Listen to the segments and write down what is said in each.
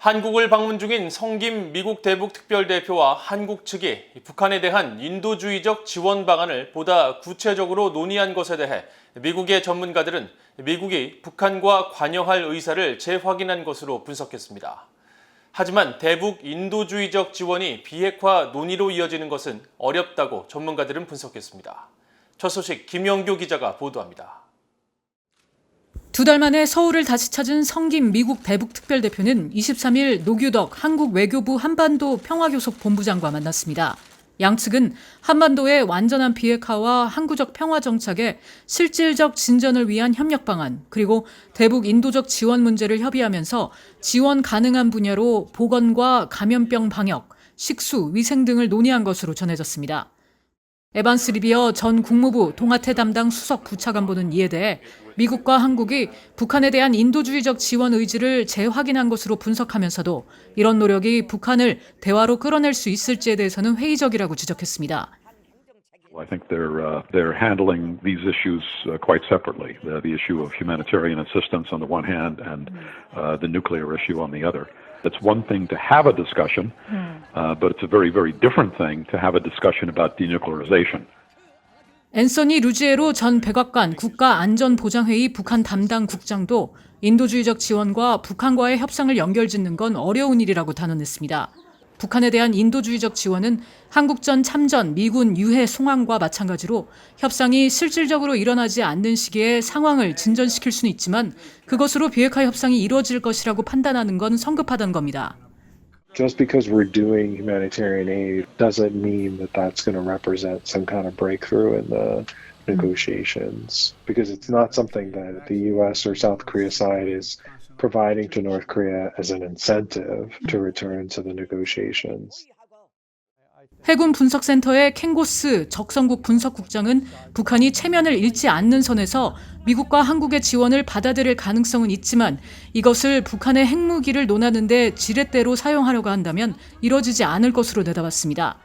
한국을 방문 중인 성김 미국 대북 특별대표와 한국 측이 북한에 대한 인도주의적 지원 방안을 보다 구체적으로 논의한 것에 대해 미국의 전문가들은 미국이 북한과 관여할 의사를 재확인한 것으로 분석했습니다. 하지만 대북 인도주의적 지원이 비핵화 논의로 이어지는 것은 어렵다고 전문가들은 분석했습니다. 첫 소식 김영규 기자가 보도합니다. 2달 만에 서울을 다시 찾은 성김 미국 대북 특별대표는 23일 노규덕 한국 외교부 한반도 평화교섭 본부장과 만났습니다. 양측은 한반도의 완전한 비핵화와 항구적 평화 정착에 실질적 진전을 위한 협력 방안, 그리고 대북 인도적 지원 문제를 협의하면서 지원 가능한 분야로 보건과 감염병 방역, 식수, 위생 등을 논의한 것으로 전해졌습니다. 에반스 리비어 전 국무부 동아태 담당 수석 부차관보는 이에 대해 미국과 한국이 북한에 대한 인도주의적 지원 의지를 재확인한 것으로 분석하면서도 이런 노력이 북한을 대화로 끌어낼 수 있을지에 대해서는 회의적이라고 지적했습니다. I think they're handling these issues quite separately. The issue of humanitarian assistance on the one hand and the nuclear issue on the other. It's one thing to have a discussion, but it's a very, very different thing to have a discussion about denuclearization. 앤서니 루지에로 전 백악관 국가안전보장회의 북한 담당 국장도 인도주의적 지원과 북한과의 협상을 연결짓는 건 어려운 일이라고 단언했습니다. 북한에 대한 인도주의적 지원은 한국전 참전 미군 유해 송환과 마찬가지로 협상이 실질적으로 일어나지 않는 시기에 상황을 진전시킬 수는 있지만 그것으로 비핵화 협상이 이루어질 것이라고 판단하는 건 성급하다는 겁니다. Just because we're doing humanitarian aid doesn't mean that that's going to represent some kind of breakthrough in the negotiations, because it's not something that the U.S. or South Korea side is providing to North Korea as an incentive to return to the negotiations. 해군 분석센터의 켄고스 적성국 분석국장은 북한이 체면을 잃지 않는 선에서 미국과 한국의 지원을 받아들일 가능성은 있지만 이것을 북한의 핵무기를 논하는 데 지렛대로 사용하려고 한다면 이뤄지지 않을 것으로 내다봤습니다.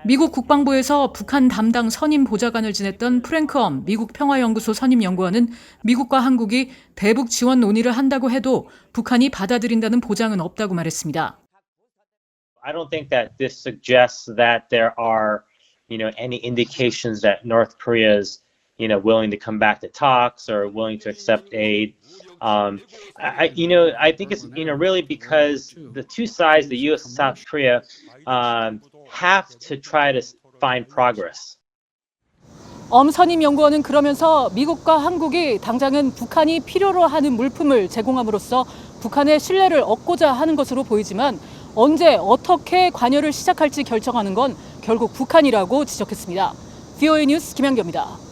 미국 국방부에서 북한 담당 선임 보좌관을 지냈던 프랭크 엄 미국 평화연구소 선임 연구원은 미국과 한국이 대북 지원 논의를 한다고 해도 북한이 받아들인다는 보장은 없다고 말했습니다. I don't think that this suggests that there are, any indications that North Korea is, willing to come back to talks or willing to accept aid. I think it's, really because the two sides, the U.S. and South Korea, have to try to find progress. 엄 선임 연구원은 그러면서 미국과 한국이 당장은 북한이 필요로 하는 물품을 제공함으로써 북한의 신뢰를 얻고자 하는 것으로 보이지만 언제 어떻게 관여를 시작할지 결정하는 건 결국 북한이라고 지적했습니다. VOA 뉴스 김양규입니다.